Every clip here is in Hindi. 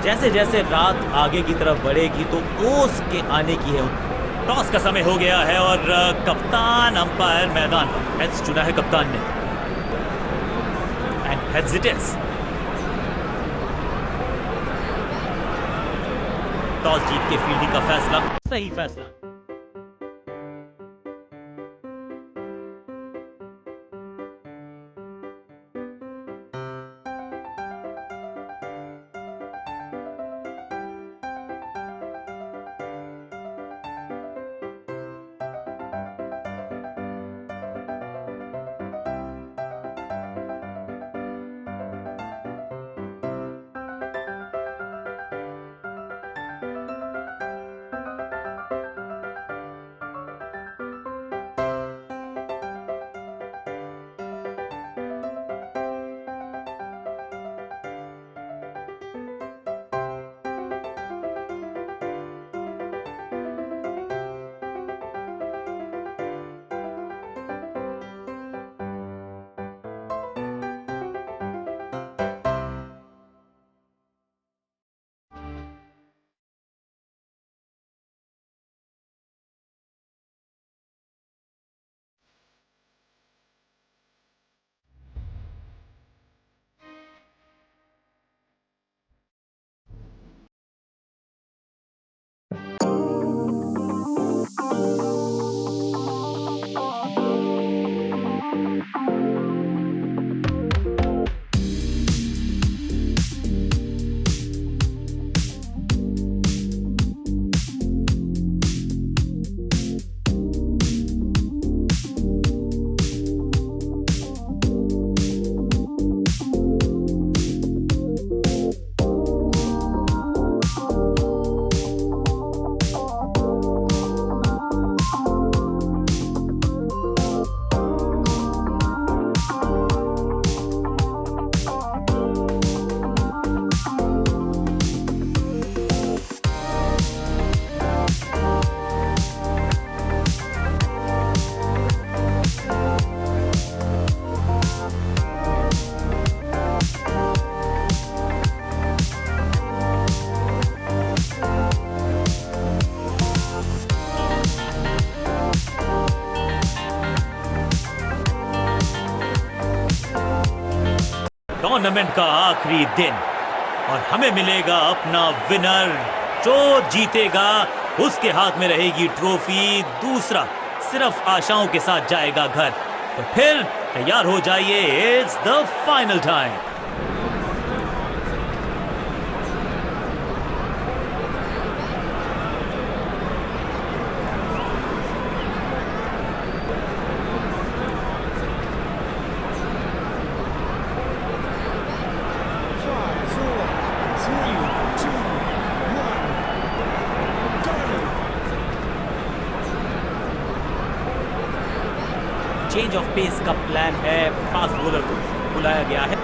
जैसे जैसे रात आगे की तरफ बढ़ेगी तो ओस के आने की है। टॉस का समय हो गया है और कप्तान अंपायर मैदान पर। हेड्स चुना है कप्तान ने and heads it is. Toss जीत के फील्डिंग का फैसला सही फैसला। टूर्नामेंट का आखिरी दिन और हमें मिलेगा अपना विनर। जो जीतेगा उसके हाथ में रहेगी ट्रॉफी, दूसरा सिर्फ आशाओं के साथ जाएगा घर। तो फिर तैयार हो जाइए, it's the final time. Change of pace का प्लान है, फास्ट बॉलर को बुलाया गया है।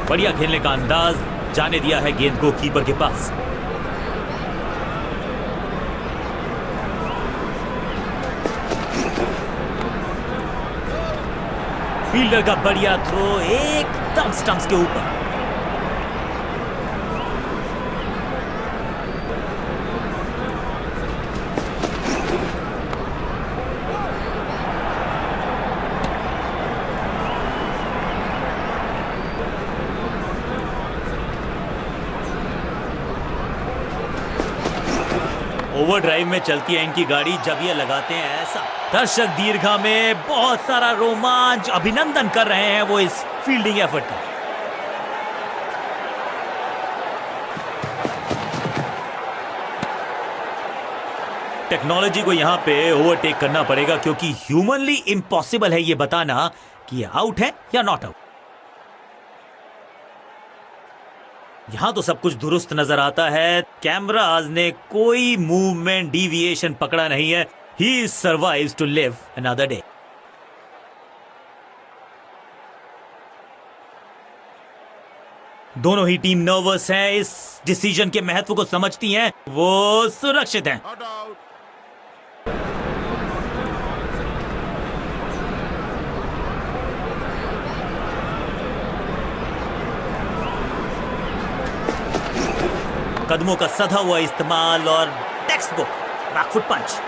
बढ़िया खेलने का अंदाज, जाने दिया है गेंद को कीपर के पास। फील्डर का बढ़िया थ्रो एकदम स्टंप्स के ऊपर। ओवरड्राइव में चलती है इनकी गाड़ी जब ये लगाते हैं ऐसा। दर्शक दीर्घा में बहुत सारा रोमांच, अभिनंदन कर रहे हैं वो इस फील्डिंग एफर्ट का। टेक्नोलॉजी को यहां पे ओवरटेक करना पड़ेगा क्योंकि ह्यूमनली इम्पॉसिबल है ये बताना कि ये आउट है या नॉट आउट। यहां तो सब कुछ दुरुस्त नजर आता है। कैमराज ने कोई मूवमेंट डिविएशन पकड़ा नहीं है। He survives to live another day. दोनों ही टीम नर्वस हैं, इस डिसीजन के महत्व को समझती हैं, वो सुरक्षित हैं। कदमों का सधा हुआ इस्तेमाल और टेक्स्ट बुक बैकफुट पंच।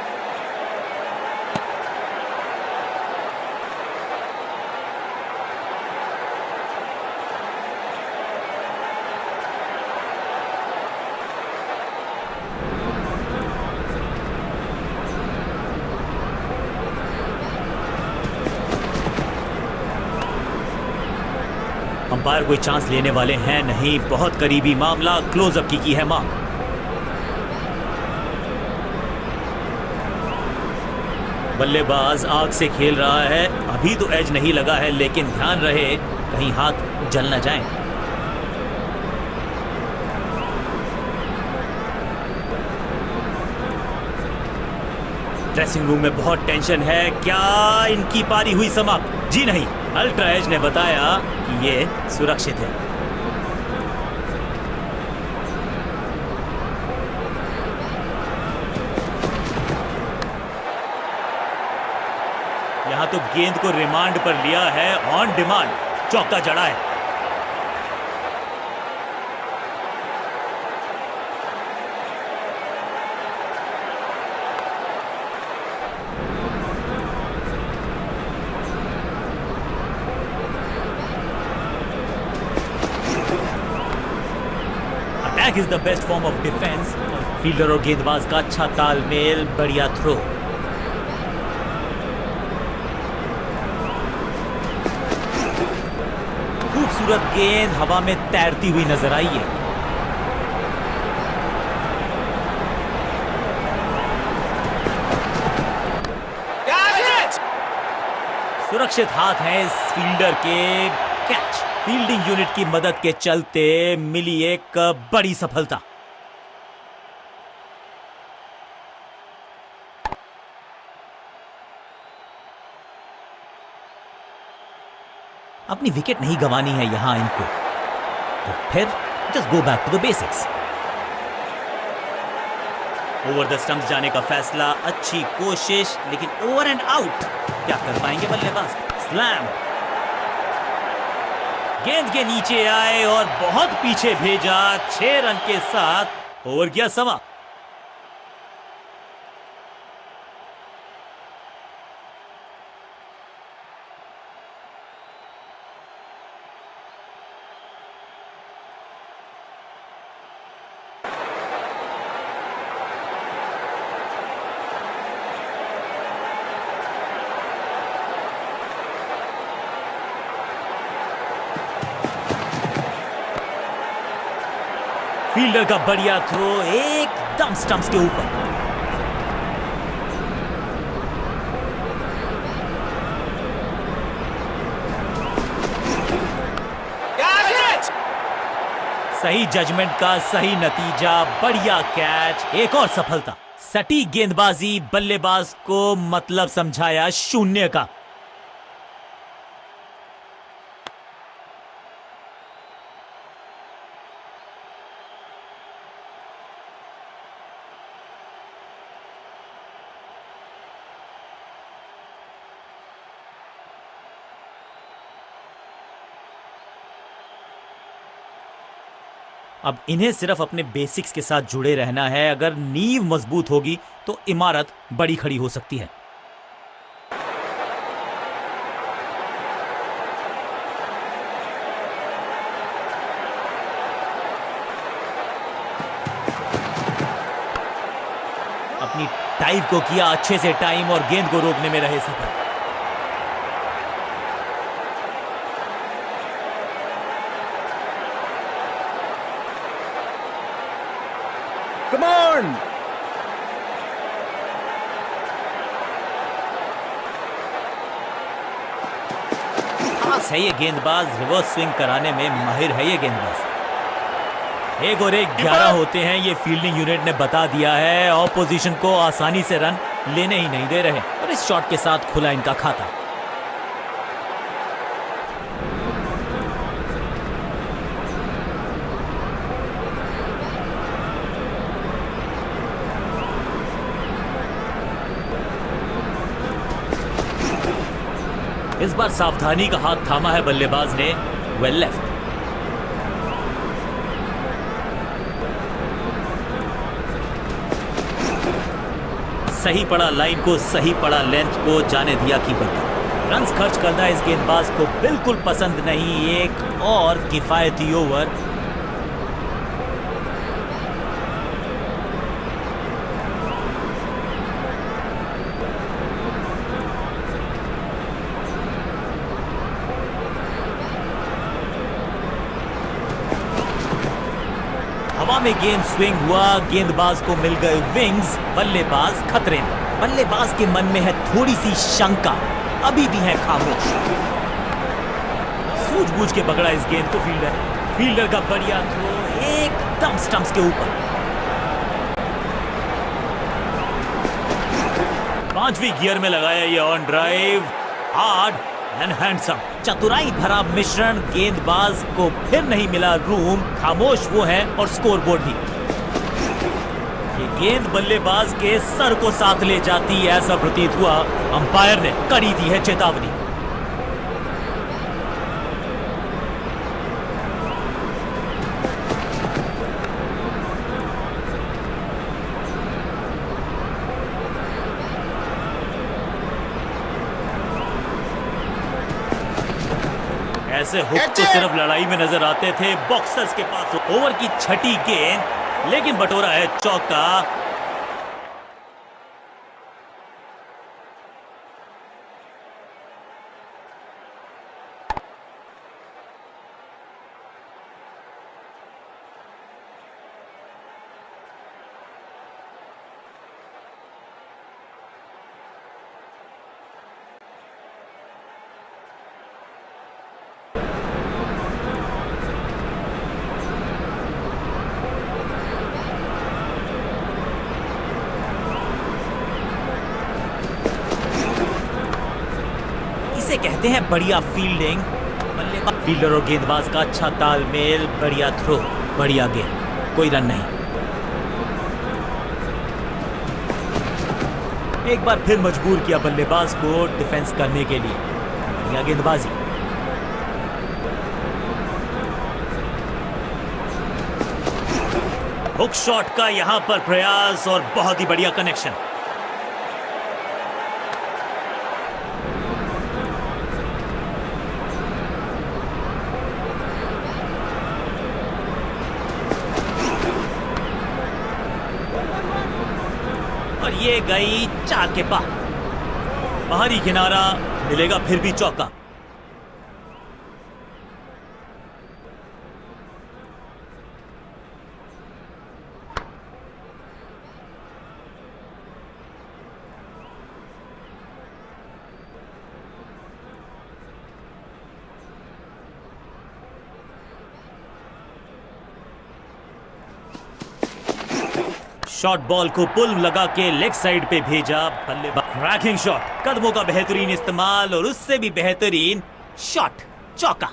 अंपायर कोई चांस लेने वाले हैं नहीं, बहुत करीबी मामला, क्लोजअप की है मांग। बल्लेबाज आग से खेल रहा है, अभी तो एज नहीं लगा है, लेकिन ध्यान रहे कहीं हाथ जल न जाए। ड्रेसिंग रूम में बहुत टेंशन है, क्या इनकी पारी हुई समाप्त? जी नहीं, अल्ट्रा एज ने बताया कि ये सुरक्षित है। यहां तो गेंद को रिमांड पर लिया है, ऑन डिमांड चौका जड़ा है। Attack is the best form of defence. Fielder और गेंदबाज का अच्छा तालमेल, बढ़िया थ्रो। खूबसूरत गेंद हवा में तैरती हुई नजर आई है। सुरक्षित हाथ हैं इस फील्डर के, कैच। फील्डिंग यूनिट की मदद के चलते मिली एक बड़ी सफलता। अपनी विकेट नहीं गंवानी है यहां इनको, तो फिर just go back to the basics. Over the stumps जाने का फैसला, अच्छी कोशिश, लेकिन ओवर एंड आउट। क्या कर पाएंगे बल्लेबाज? स्लैम। गेंद के नीचे आए और बहुत पीछे भेजा, 6 रन के साथ ओवर गया समा। फील्डर का बढ़िया थ्रो एकदम स्टंप्स के ऊपर। सही जजमेंट का सही नतीजा, बढ़िया कैच, एक और सफलता। सटीक गेंदबाजी, बल्लेबाज को मतलब समझाया शून्य का। अब इन्हें सिर्फ अपने बेसिक्स के साथ जुड़े रहना है। अगर नींव मजबूत होगी तो इमारत बड़ी खड़ी हो सकती है। अपनी टाइप को किया अच्छे से टाइम और गेंद को रोकने में रहे सफल। Come on! खास है ये गेंदबाज, रिवर्स स्विंग कराने में माहिर है ये गेंदबाज। 1 और 1 11 होते हैं, ये फील्डिंग यूनिट ने बता दिया है। ऑपोजिशन को आसानी से रन लेने ही नहीं दे रहे और इस शॉट के साथ खुला इनका खाता। इस बार सावधानी का हाथ थामा है बल्लेबाज ने, वेल लेफ्ट। सही पड़ा लाइन को, सही पड़ा लेंथ को, जाने दिया कीपर को। रन्स खर्च करना इस गेंदबाज को बिल्कुल पसंद नहीं। एक और किफायती ओवर। हवा में गेंद स्विंग हुआ, गेंदबाज को मिल गए विंग्स, बल्लेबाज खतरे में। बल्लेबाज के मन में है थोड़ी सी शंका, अभी भी है खामोश। सूझबूझ के पकड़ा इस गेंद को फील्डर का बढ़िया थ्रो, एकदम स्टंप्स के ऊपर। पांचवी गियर में लगाया ये on drive, hard and handsome. चतुराई भरा मिश्रण, गेंदबाज को फिर नहीं मिला रूम, खामोश वो है और स्कोरबोर्ड भी। ये गेंद बल्लेबाज के सर को साथ ले जाती है, ऐसा प्रतीत हुआ। अंपायर ने कड़ी दी है चेतावनी। ऐसे हुक तो सिर्फ लड़ाई में नजर आते थे बॉक्सर्स के पास। ओवर की छठी गेंद, लेकिन बटोरा है चौका। इसे कहते हैं बढ़िया फील्डिंग। बल्लेबाज, फील्डर और गेंदबाज का अच्छा तालमेल, बढ़िया थ्रो, बढ़िया गेंद, कोई रन नहीं। एक बार फिर मजबूर किया बल्लेबाज को डिफेंस करने के लिए, बढ़िया गेंदबाजी। हुक शॉट का यहां पर प्रयास और बहुत ही बढ़िया कनेक्शन। और ये गई चार के पार, बाहरी किनारा, मिलेगा फिर भी चौका। शॉर्ट बॉल को पुल लगा के लेग साइड पे भेजा, बल्लेबाज क्रैकिंग शॉट, कदमों का बेहतरीन इस्तेमाल और उससे भी बेहतरीन शॉट, चौका।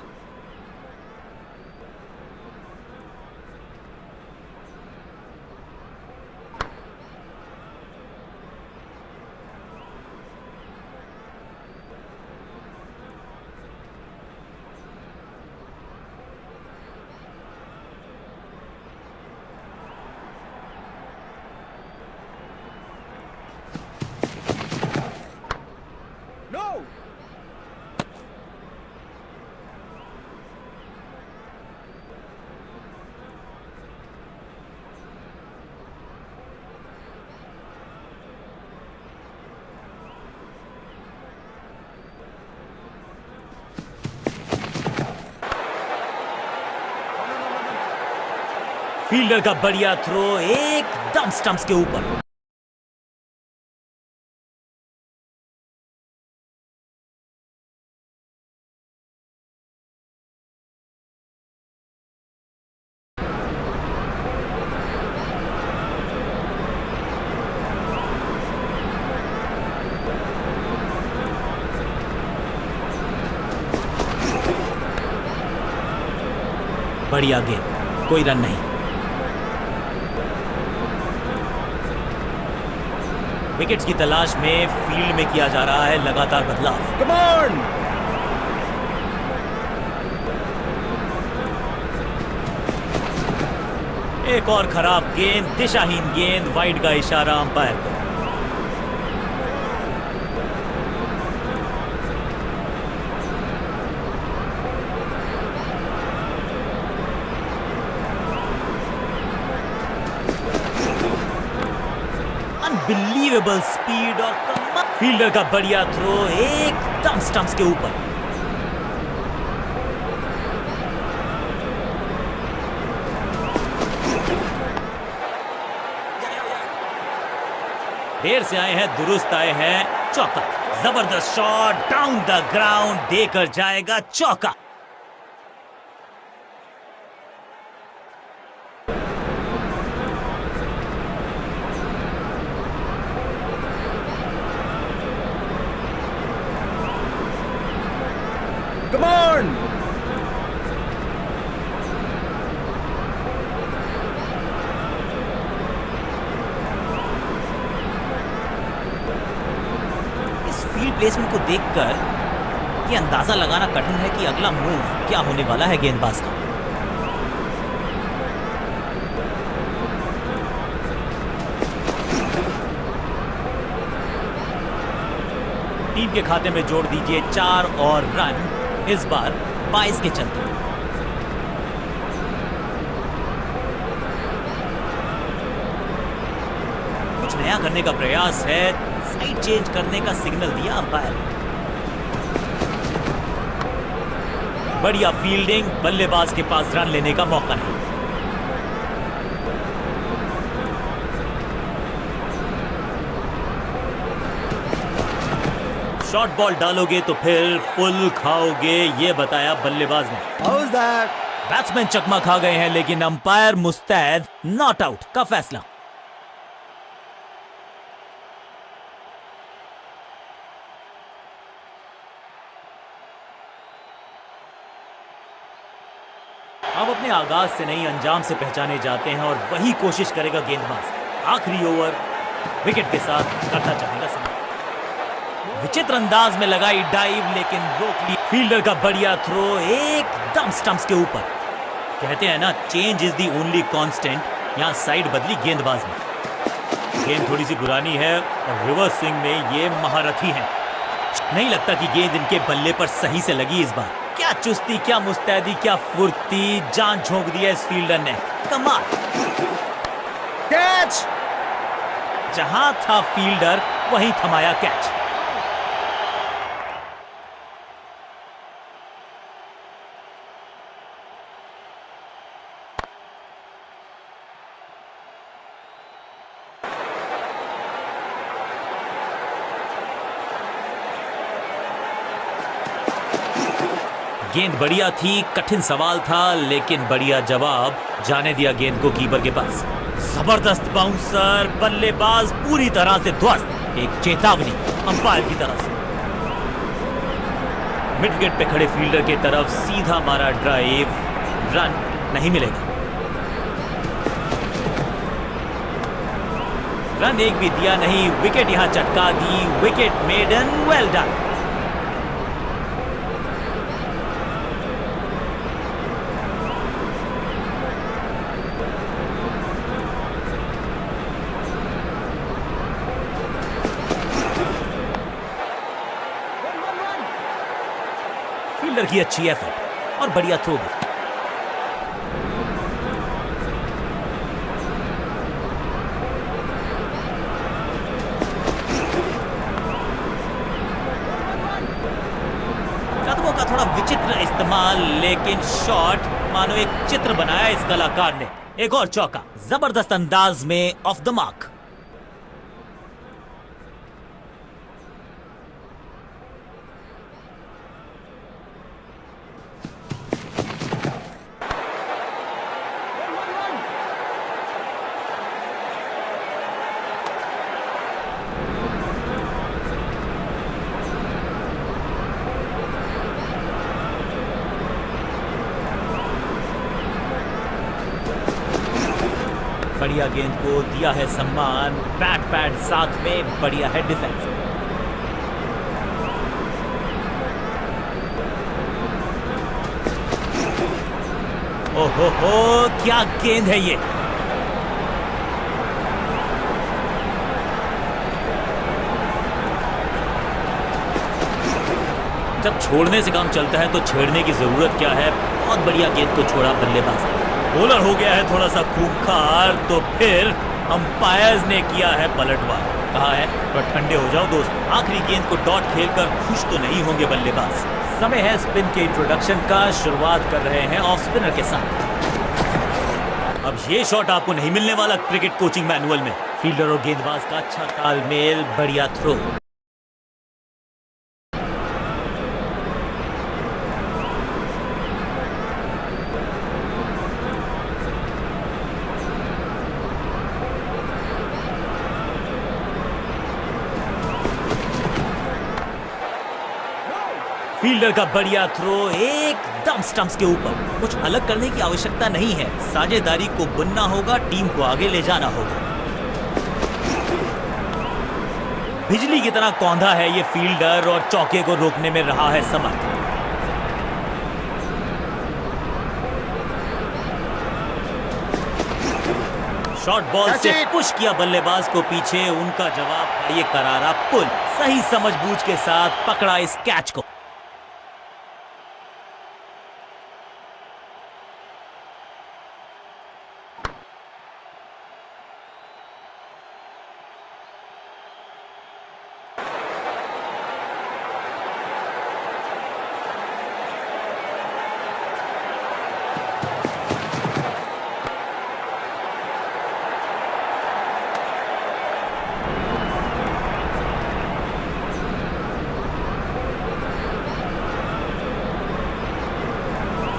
फील्डर का बढ़िया थ्रो, एकदम स्टंप्स के ऊपर। बढ़िया गेंद, कोई रन नहीं। विकेट्स की तलाश में फील्ड में किया जा रहा है लगातार बदलाव। Come on! एक और खराब गेंद, दिशाहीन गेंद, वाइड का इशारा अंपायर को। अनबिलीवेबल स्पीड और कमाल। फील्डर का बढ़िया थ्रो एकदम स्टंप्स के ऊपर। देर से आए हैं, दुरुस्त आए हैं, चौका। जबरदस्त शॉट डाउन द ग्राउंड, देकर जाएगा चौका। Come on! इस फील्ड प्लेसमेंट को देखकर ये अंदाजा लगाना कठिन है कि अगला मूव क्या होने वाला है गेंदबाज का। टीम के खाते में जोड़ दीजिए 4 और रन, इस बार 22 के चलते। कुछ नया करने का प्रयास है, साइड चेंज करने का सिग्नल दिया अंपायर ने। बढ़िया फील्डिंग, बल्लेबाज के पास रन लेने का मौका नहीं। शॉर्ट बॉल डालोगे तो फिर फुल खाओगे, ये बताया बल्लेबाज ने। How's that? बैट्समैन चकमा खा गए हैं, लेकिन अंपायर मुस्तैद, नॉट आउट का फैसला। अब अपने आगाज से नहीं, अंजाम से पहचाने जाते हैं और वही कोशिश करेगा गेंदबाज। आखिरी ओवर विकेट के साथ करना चाहेगा समाप्त। विचित्र अंदाज में लगाई डाइव, लेकिन रोक ली। फील्डर का बढ़िया थ्रो एकदम स्टंप्स के ऊपर। कहते हैं ना, change is the only constant. यहां साइड बदली गेंदबाज ने। गेंद थोड़ी सी पुरानी है और रिवर्स स्विंग में ये महारथी हैं। नहीं लगता कि गेंद इनके बल्ले पर सही से लगी इस बार। क्या चुस्ती, क्या मुस्तैदी, क्या फुर्ती, जान झोंक दिया इस फील्डर ने। कमाल। Catch! जहां था फील्डर वहीं थमाया कैच। गेंद बढ़िया थी, कठिन सवाल था, लेकिन बढ़िया जवाब। जाने दिया गेंद को कीपर के पास। जबरदस्त बाउंसर, बल्लेबाज पूरी तरह से ध्वस्त। एक चेतावनी अंपायर की तरफ से। मिड विकेट पे खड़े फील्डर की तरफ सीधा मारा ड्राइव, रन नहीं मिलेगा। रन एक भी दिया नहीं, विकेट यहां चटका दी। Wicket maiden, well done. Fielder की अच्छी एफर्ट और बढ़िया थ्रो भी। कदमों का थोड़ा विचित्र इस्तेमाल, लेकिन शॉट मानो एक चित्र बनाया इस कलाकार ने। एक और चौका, जबरदस्त अंदाज में ऑफ द मार्क। बढ़िया गेंद को दिया है सम्मान। बैट पैड साथ में, बढ़िया है डिफेंस। ओहो, क्या गेंद है ये। जब छोड़ने से काम चलता है तो छेड़ने की जरूरत क्या है। बहुत बढ़िया गेंद को छोड़ा बल्लेबाज। बॉलर हो गया है थोड़ा सा खूंखार, तो फिर अंपायर्स ने किया है पलटवार। कहा है पर ठंडे हो जाओ दोस्त, आखिरी गेंद को डॉट खेलकर खुश तो नहीं होंगे बल्लेबाज। समय है स्पिन के इंट्रोडक्शन का। शुरुआत कर रहे हैं ऑफ स्पिनर के साथ। अब ये शॉट आपको नहीं मिलने वाला क्रिकेट कोचिंग मैनुअल में। फील्डर और गेंदबाज का अच्छा तालमेल, बढ़िया थ्रो। फील्डर का बढ़िया थ्रो एकदम स्टंप्स के ऊपर। कुछ अलग करने की आवश्यकता नहीं है, साझेदारी को बुनना होगा, टीम को आगे ले जाना होगा। बिजली की तरह कौंधा है ये फील्डर और चौके को रोकने में रहा है समर्थ। शॉर्ट बॉल से पुश किया बल्लेबाज को पीछे। उनका जवाब था ये करारा पुल। सही समझबूझ के साथ पकड़ा इस कैच को।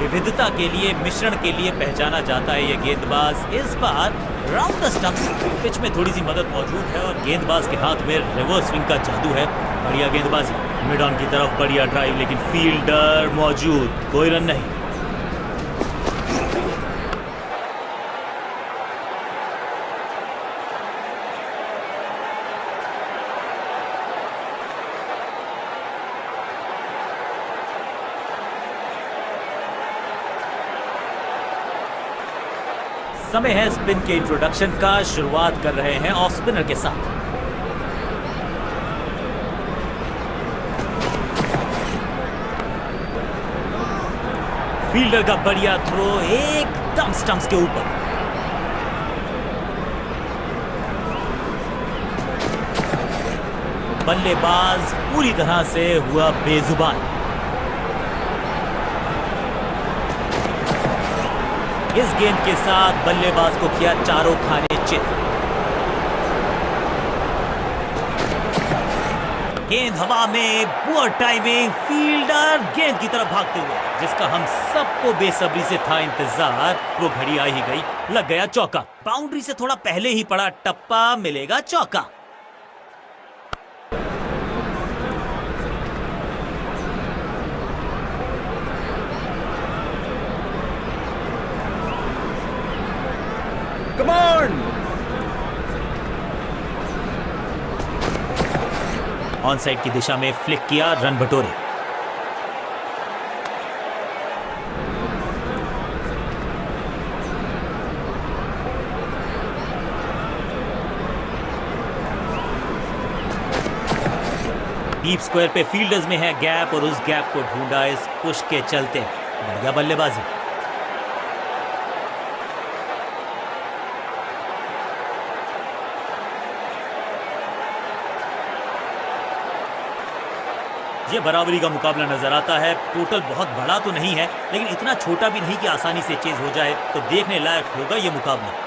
विविधता के लिए, मिश्रण के लिए पहचाना जाता है ये गेंदबाज। इस बार राउंड द स्टंप्स पिच में थोड़ी सी मदद मौजूद है और गेंदबाज के हाथ में रिवर्स स्विंग का जादू है। बढ़िया गेंदबाजी, मिड ऑन की तरफ बढ़िया ड्राइव, लेकिन फील्डर मौजूद, कोई रन नहीं। समय है स्पिन के इंट्रोडक्शन का। शुरुआत कर रहे हैं ऑफ स्पिनर के साथ। फील्डर का बढ़िया थ्रो एकदम स्टंप्स के ऊपर। बल्लेबाज पूरी तरह से हुआ बेजुबान। इस गेंद के साथ बल्लेबाज को किया चारों खाने चित। गेंद हवा में, पुअर टाइमिंग, फील्डर गेंद की तरफ भागते हुए, जिसका हम सबको बेसब्री से था इंतजार। वो घड़ी आ ही गई, लग गया चौका। बाउंड्री से थोड़ा पहले ही पड़ा टप्पा, मिलेगा चौका। Come on! ऑन साइड की दिशा में फ्लिक किया, रन बटोरे। डीप स्क्वायर पे फील्डर्स में है गैप और उस गैप को ढूंढा इस पुश के चलते। बढ़िया बल्लेबाजी। ये बराबरी का मुकाबला नजर आता है। टोटल बहुत बड़ा तो नहीं है, लेकिन इतना छोटा भी नहीं कि आसानी से चेज हो जाए, तो देखने लायक होगा ये मुकाबला।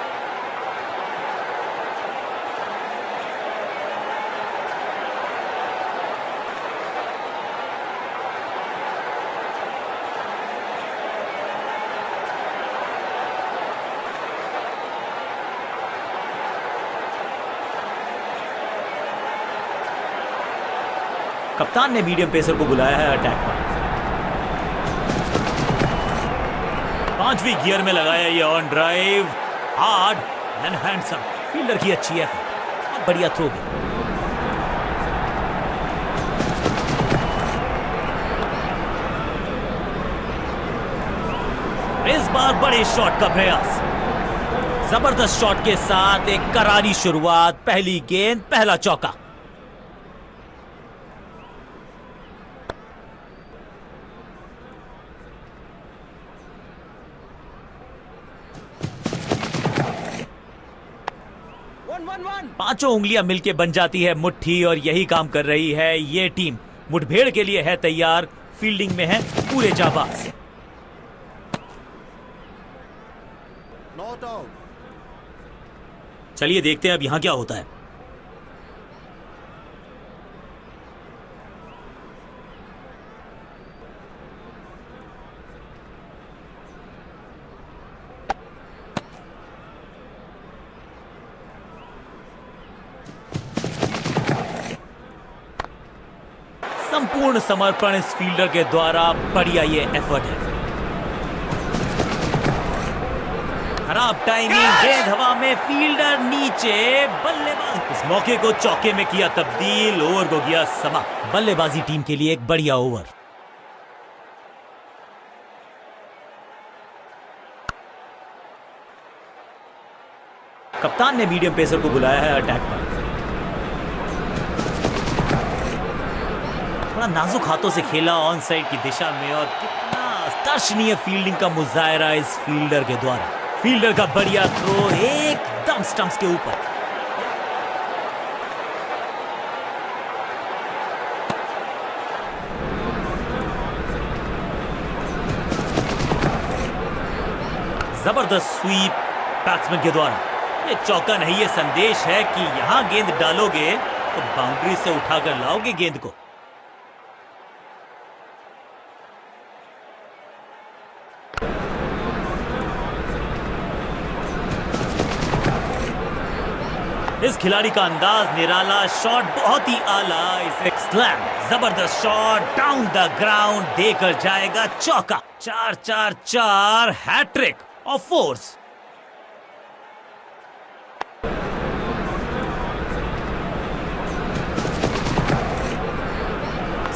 कप्तान ने मीडियम पेसर को बुलाया है अटैक पर। 5वीं गियर में लगाया ये on drive, hard and handsome. Fielder की अच्छी एफर्ट, बढ़िया थ्रो भी। इस बार बड़े शॉट का प्रयास, जबरदस्त शॉट के साथ एक करारी शुरुआत। पहली गेंद, पहला चौका। 1-1। पांचों उंगलियां मिलके बन जाती है मुट्ठी और यही काम कर रही है ये टीम। मुठभेड़ के लिए है तैयार, फील्डिंग में है पूरे जाबाज। Not out. चलिए देखते हैं अब यहां क्या होता है। संपूर्ण समर्पण इस फील्डर के द्वारा, बढ़िया ये एफर्ट है। खराब टाइमिंग, गेंद हवा में, फील्डर नीचे, बल्लेबाज इस मौके को चौके में किया तब्दील, ओवर को किया समाप्त। बल्लेबाजी टीम के लिए एक बढ़िया ओवर। कप्तान ने मीडियम पेसर को बुलाया है अटैक पर। थोड़ा नाजुक हाथों से खेला ऑन साइड की दिशा में, और कितना दर्शनीय फील्डिंग का मुजाहरा इस फील्डर के द्वारा। फील्डर का बढ़िया थ्रो एकदम स्टंप्स के ऊपर। जबरदस्त स्वीप बैट्समैन के द्वारा। ये चौका नहीं, ये संदेश है कि यहां गेंद डालोगे तो बाउंड्री से उठाकर लाओगे गेंद को। इस खिलाड़ी का अंदाज निराला, शॉट बहुत ही आला, इसे स्लैम, जबरदस्त शॉट डाउन द ग्राउंड, देकर जाएगा चौका। 4-4-4 हैट्रिक ऑफ फोर्स।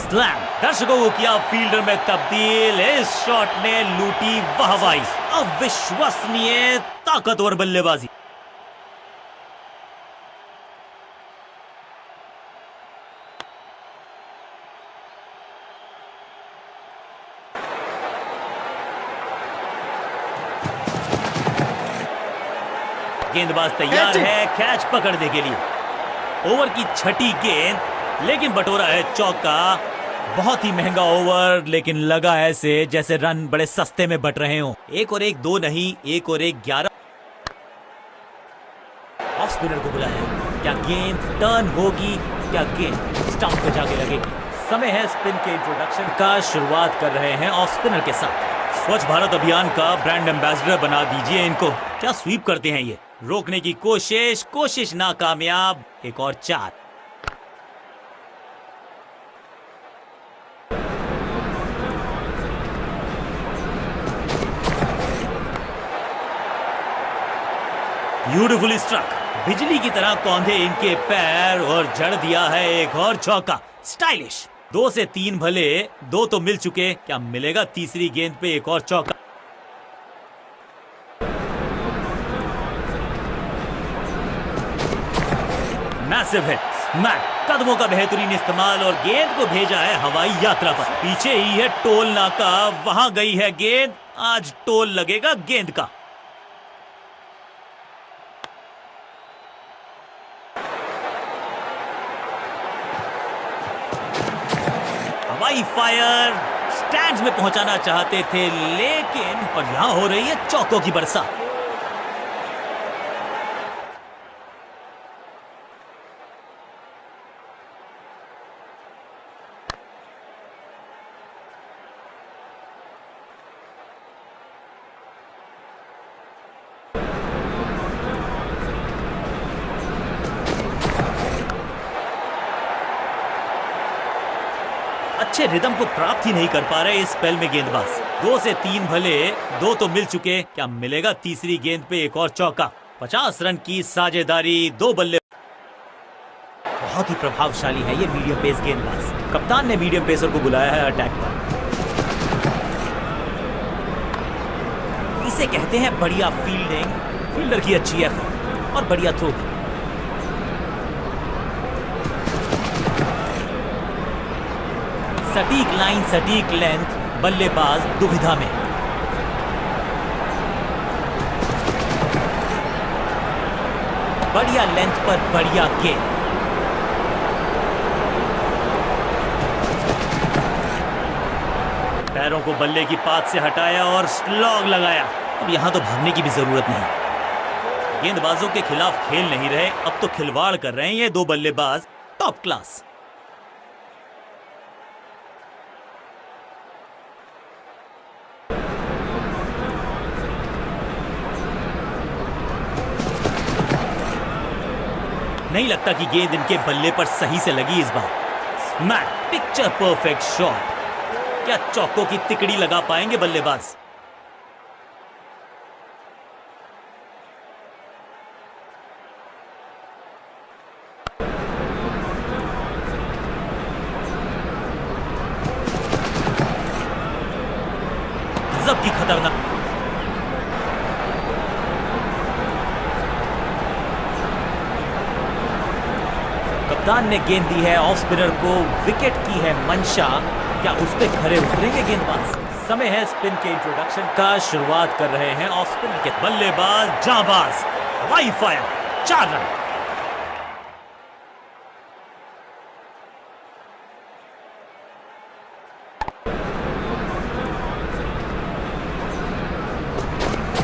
स्लैम, दर्शकों को किया फील्डर में तब्दील, इस शॉट ने लूटी वाहवाही। अविश्वसनीय ताकतवर बल्लेबाजी। गेंदबाज तैयार है कैच पकड़ने के लिए। ओवर की छठी गेंद, लेकिन बटोरा है चौका। बहुत ही महंगा ओवर, लेकिन लगा ऐसे जैसे रन बड़े सस्ते में बट रहे हो। 1 और 1 2 नहीं, 1 और 1 11। ऑफ स्पिनर को बुलाया, क्या गेंद टर्न होगी, क्या गेंद स्टंप पे जाके लगेगी। समय है स्पिन के इंट्रोडक्शन का। शुरुआत कर रहे हैं ऑफ स्पिनर के साथ। स्वच्छ भारत अभियान का ब्रांड एम्बेसडर बना दीजिए इनको। क्या स्वीप करते हैं ये, रोकने की कोशिश नाकामयाब। एक और 4। ब्यूटीफुली स्ट्रक, बिजली की तरह कौंधे इनके पैर, और जड़ दिया है एक और चौका। स्टाइलिश। 2 से 3 भले, 2 तो मिल चुके, क्या मिलेगा तीसरी गेंद पे एक और चौका। मैसिव हिट, स्मैक, कदमों का बेहतरीन इस्तेमाल, और गेंद को भेजा है हवाई यात्रा पर। पीछे ही है टोल नाका, वहां गई है गेंद, आज टोल लगेगा गेंद का। हवाई फायर, स्टैंड्स में पहुंचाना चाहते थे, लेकिन और यहां हो रही है चौकों की बरसात। अच्छे रिदम को प्राप्त ही नहीं कर पा रहे इस स्पेल में गेंदबाज। 2 से 3 भले, 2 तो मिल चुके, क्या मिलेगा तीसरी गेंद पे एक और चौका। 50 रन की साझेदारी, 2 बल्ले। बहुत ही प्रभावशाली है ये मीडियम पेस गेंदबाज। कप्तान ने मीडियम पेसर को बुलाया है अटैक पर। इसे कहते हैं बढ़िया फील्डिंग, फील्डर की अच्छी एफर्ट और बढ़िया थ्रो। सटीक लाइन, सटीक लेंथ, बल्लेबाज दुविधा में। बढ़िया लेंथ पर बढ़िया गेंद। पैरों को बल्ले की पात से हटाया और स्लॉग लगाया। अब यहां तो भागने की भी जरूरत नहीं। गेंदबाजों के खिलाफ खेल नहीं रहे, अब तो खिलवाड़ कर रहे हैं ये दो बल्लेबाज। Top class. नहीं लगता कि गेंद इनके बल्ले पर सही से लगी इस बार। Smack, picture perfect shot. क्या चौकों की तिकड़ी लगा पाएंगे बल्लेबाज? गजब की खतरनाक। कप्तान ने गेंद दी है ऑफ स्पिनर को, विकेट की है मंशा। क्या उस पे खड़े उतरेंगे गेंदबाज? समय है स्पिन के इंट्रोडक्शन का। शुरुआत कर रहे हैं ऑफ स्पिनर के बल्लेबाज जाबाज। Y fire, 4 run.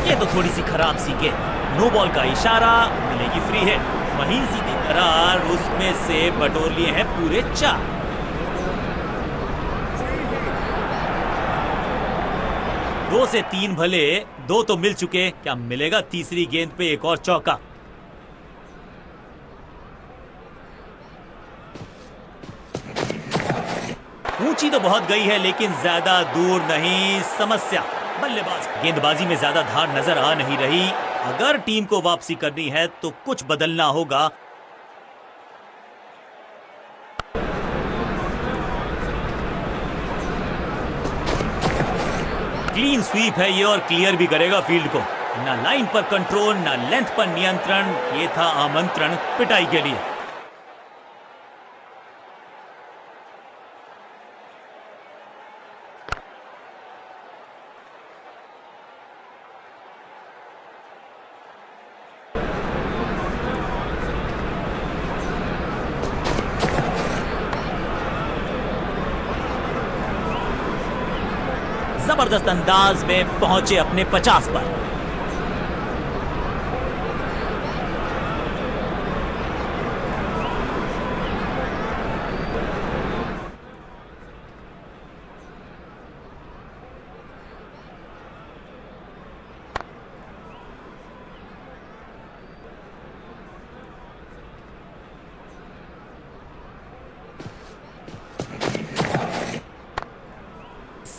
ये तो थोड़ी सी खराब सी गेंद। नो बॉल का इशारा, मिलेगी फ्री हिट। वहीं सीधी करार, उसमें से बटोर लिए हैं पूरे 4। 2 से 3 भले, 2 तो मिल चुके। क्या मिलेगा तीसरी गेंद पे एक और चौका? ऊंची तो बहुत गई है लेकिन ज्यादा दूर नहीं। समस्या बल्लेबाज। गेंदबाजी में ज्यादा धार नजर आ नहीं रही। अगर टीम को वापसी करनी है तो कुछ बदलना होगा। क्लीन स्वीप है ये और क्लियर भी करेगा फील्ड को। ना लाइन पर कंट्रोल, ना लेंथ पर नियंत्रण। ये था आमंत्रण पिटाई के लिए। जबरदस्त अंदाज में पहुंचे अपने 50 पर।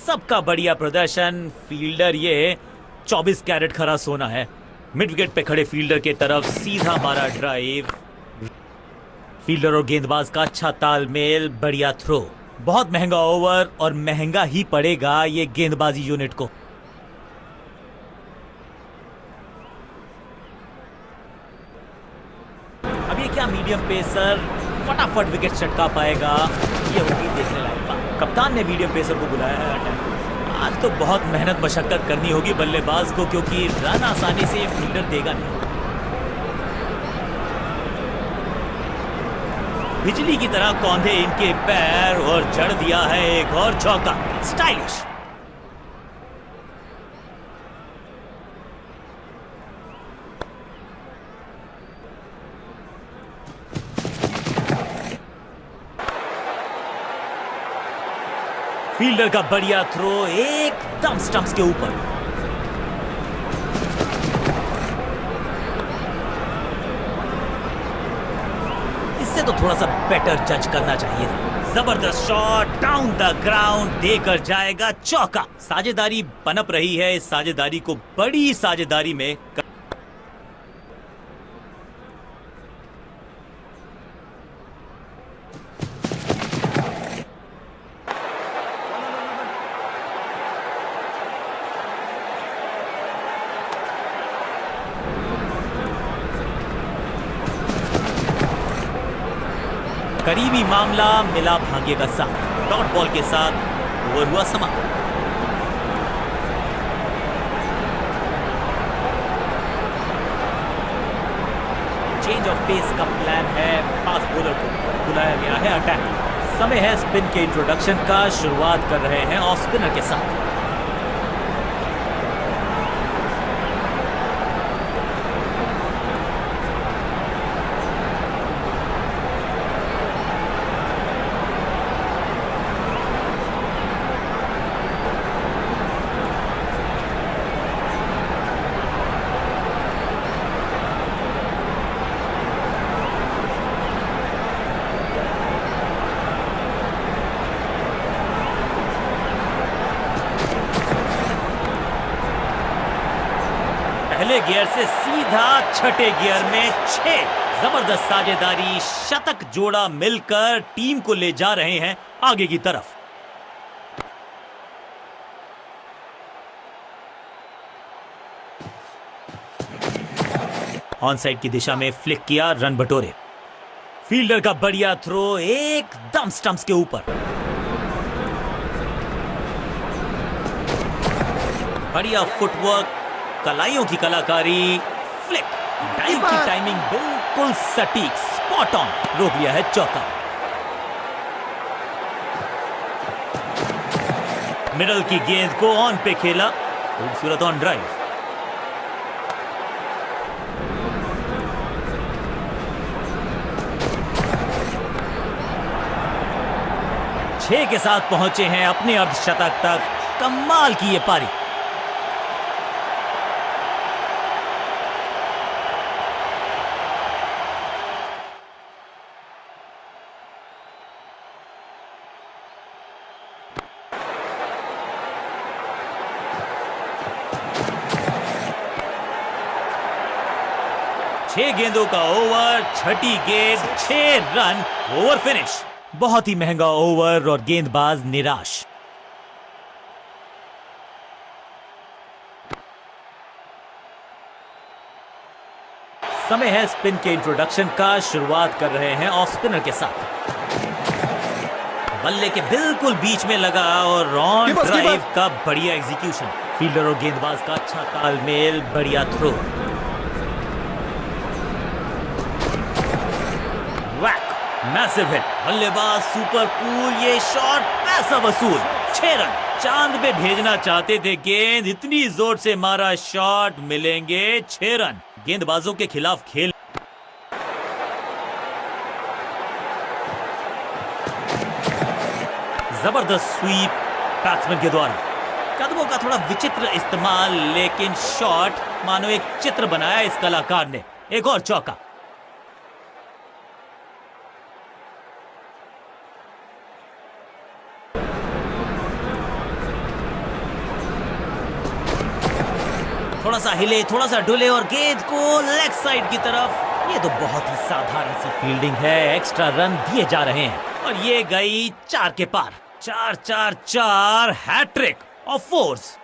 सबका बढ़िया प्रदर्शन। फील्डर ये 24 कैरेट खरा सोना है। मिड विकेट पे खड़े फील्डर के तरफ सीधा मारा ड्राइव। फील्डर और गेंदबाज का अच्छा तालमेल, बढ़िया थ्रो। बहुत महंगा ओवर और महंगा ही पड़ेगा ये गेंदबाजी यूनिट को। अब ये क्या मीडियम पेसर फटाफट विकेट चटका पाएगा? ये होगी देखने लायक बात। कप्तान ने मीडियम पेसर को बुलाया है। आज तो बहुत मेहनत मशक्कत करनी होगी बल्लेबाज को, क्योंकि रन आसानी से फील्डर देगा नहीं। बिजली की तरह कौंधे इनके पैर और जड़ दिया है एक और चौका। स्टाइलिश। फील्डर का बढ़िया थ्रो एकदम स्टंप्स के ऊपर। इससे तो थोड़ा सा बेटर जज करना चाहिए था। जबरदस्त शॉट डाउन द ग्राउंड, देकर जाएगा चौका। साझेदारी पनप रही है। इस साझेदारी को बड़ी साझेदारी में करीबी मामला मिला भाग्य का साथ। डॉट बॉल के साथ ओवर हुआ समाप्त। चेंज ऑफ पेस का प्लान है। फास्ट बॉलर को बुलाया गया है अटैक। समय है स्पिन के इंट्रोडक्शन का। शुरुआत कर रहे हैं ऑफ स्पिनर के साथ। पहले गियर से सीधा छठे गियर में 6। जबरदस्त साझेदारी, शतक जोड़ा मिलकर टीम को ले जा रहे हैं आगे की तरफ। ऑन साइड की दिशा में फ्लिक किया, रन बटोरे। फील्डर का बढ़िया थ्रो एकदम स्टंप्स के ऊपर। बढ़िया फुटवर्क, कलाइयों की कलाकारी, फ्लिक, डाइव की टाइमिंग बिल्कुल सटीक, स्पॉट ऑन। रोक लिया है चौका। मिडल की गेंद को ऑन पे खेला, खूबसूरत ऑन ड्राइव। छह के साथ पहुंचे हैं अपने अर्धशतक तक। कमाल की ये पारी। छह गेंदों का ओवर, छठी गेंद, 6 रन, ओवर फिनिश। बहुत ही महंगा ओवर और गेंदबाज निराश। समय है स्पिन के इंट्रोडक्शन का। शुरुआत कर रहे हैं ऑफ स्पिनर के साथ। बल्ले के बिल्कुल बीच में लगा और ऑन ड्राइव का बढ़िया एग्जीक्यूशन। फील्डर और गेंदबाज का अच्छा तालमेल, बढ़िया थ्रो। Whack, massive hit. बल्लेबाज सुपर कूल, ये शॉट पैसा वसूल। 6 रन। चांद पे भेजना चाहते थे गेंद, इतनी जोर से मारा शॉट, मिलेंगे 6 रन। गेंदबाजों के खिलाफ खेल। जबरदस्त स्वीप बैट्समैन के द्वारा। कदमों का थोड़ा विचित्र इस्तेमाल, लेकिन शॉट मानो एक चित्र बनाया इस कलाकार ने। एक और चौका। थोड़ा सा हिले, थोड़ा सा डुले और गेंद को लेग साइड की तरफ। ये तो बहुत ही साधारण सी फील्डिंग है। एक्स्ट्रा रन दिए जा रहे हैं और ये गई 4 के पार। 4-4-4 हैट्रिक ऑफ फोर्स।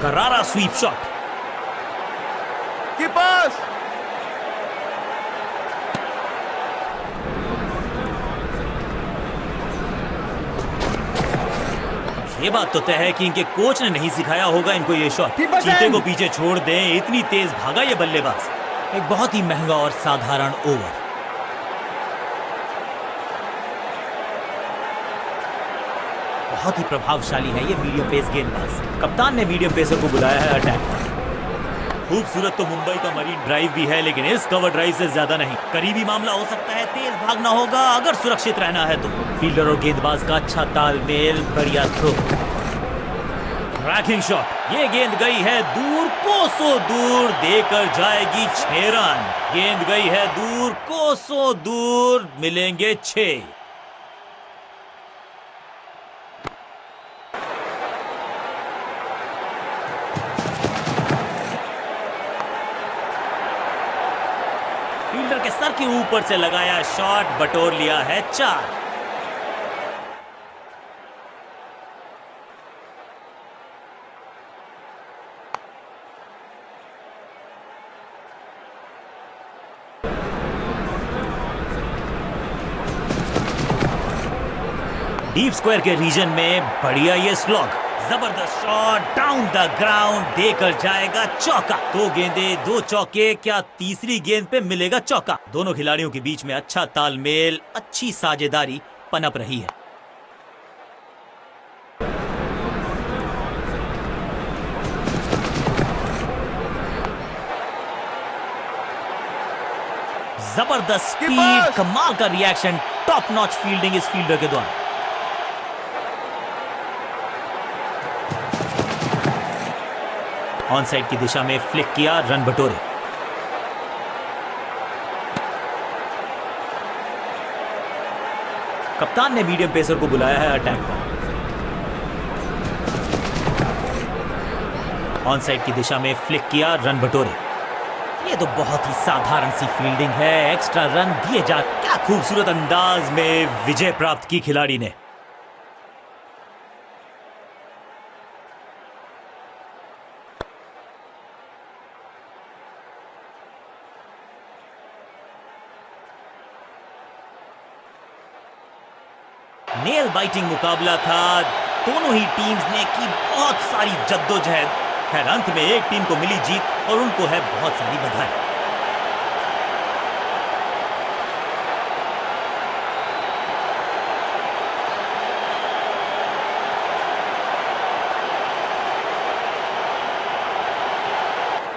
करारा स्वीप शॉट। कीपर्स ये बात तो तय है कि इनके कोच ने नहीं सिखाया होगा इनको ये शॉट। चीते को पीछे छोड़ दें, इतनी तेज भागा ये बल्लेबाज। एक बहुत ही महंगा और साधारण ओवर। बहुत ही प्रभावशाली है ये मीडियम पेस गेंदबाज। कप्तान ने मीडियम पेसर को बुलाया है अटैक। खूबसूरत तो मुंबई का मरीन ड्राइव भी है, लेकिन इस कवर ड्राइव से ज्यादा नहीं। करीबी मामला हो सकता है, तेज भागना होगा अगर सुरक्षित रहना है तो। फील्डर और गेंदबाज का अच्छा तालमेल, बढ़िया थ्रो। Trekking shot. ये गेंद गई है दूर, कोसों दूर, देकर जाएगी 6 रन। गेंद गई है दूर, कोसों दूर, मिलेंगे 6। फील्डर के सर के ऊपर से लगाया शॉट, बटोर लिया है 4। डीप स्क्वायर के रीजन में बढ़िया ये स्लॉग, जबरदस्त शॉट डाउन द ग्राउंड, देकर जाएगा चौका। 2 गेंदे 2 चौके, क्या तीसरी गेंद पे मिलेगा चौका। दोनों खिलाड़ियों के बीच में अच्छा तालमेल, अच्छी साझेदारी पनप रही है। जबरदस्त स्पीड, कमाल का रिएक्शन, टॉप नॉच फील्डिंग इस फील्डर के द्वारा। ऑन साइड की दिशा में फ्लिक किया, रन बटोरे। कप्तान ने मीडियम पेसर को बुलाया है अटैक पर। ऑन साइड की दिशा में फ्लिक किया, रन बटोरे। ये तो बहुत ही साधारण सी फील्डिंग है, एक्स्ट्रा रन दिए जा। क्या खूबसूरत अंदाज में विजय प्राप्त की खिलाड़ी ने। नेल बाइटिंग मुकाबला था, दोनों ही टीम्स ने की बहुत सारी जद्दोजहद। खैर अंत में एक टीम को मिली जीत और उनको है बहुत सारी बधाई।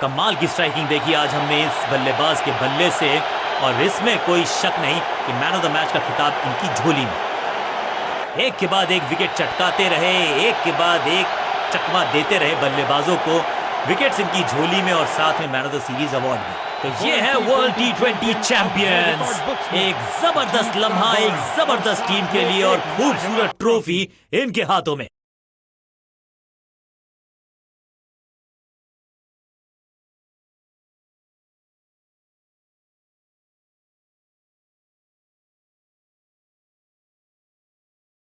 कमाल की स्ट्राइकिंग देखी आज हमने इस बल्लेबाज के बल्ले से, और इसमें कोई शक नहीं कि मैन ऑफ द मैच का खिताब इनकी झोली में। एक के बाद एक विकेट चटकाते रहे, एक के बाद एक चकमा देते रहे बल्लेबाजों को। विकेट्स इनकी झोली में और साथ में man of the series award भी। तो ये है वर्ल्ड T20 चैंपियंस। एक जबरदस्त लम्हा एक जबरदस्त टीम के लिए और खूबसूरत ट्रॉफी इनके हाथों में।